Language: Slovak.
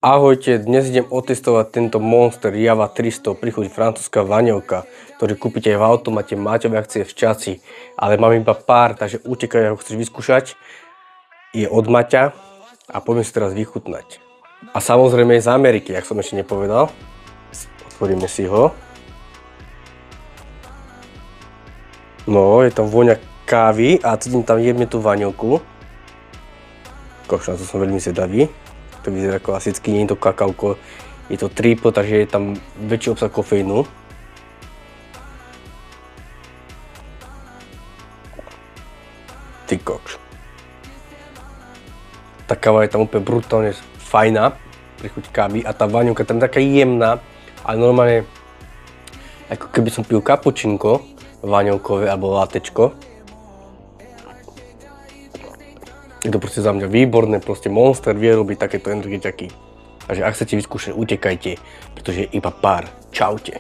Ahojte, dnes idem otestovať tento Monster Java 300 pri chuť francúzska vaňovka, ktorý kúpite aj v automate, máte v akcie v časi, ale mám iba pár, takže utekaj, ako chceš vyskúšať. Je od Maťa a poďme si teraz vychutnať. A samozrejme je z Ameriky, ak som ešte nepovedal. Otvoríme si ho. No, je tam vôňa kávy a cítim tam jemne tú vaňovku. Kož, na to som veľmi zvedavý. To vyzerá klasicky, nie je to kakauko, je to triple, takže je tam väčší obsah kofeínu. Ty kokš. Tá káva je tam úplne brutálne fajná pri chuť kávy a tá vaňovka tam je taká jemná, ale normálne ako keby som pil kapučinko vaňovkové alebo latečko. Je to proste za mňa výborné, proste Monster vie robiť takéto energetiky. Takže ak chcete vyskúšať, utekajte, pretože je iba pár. Čaute.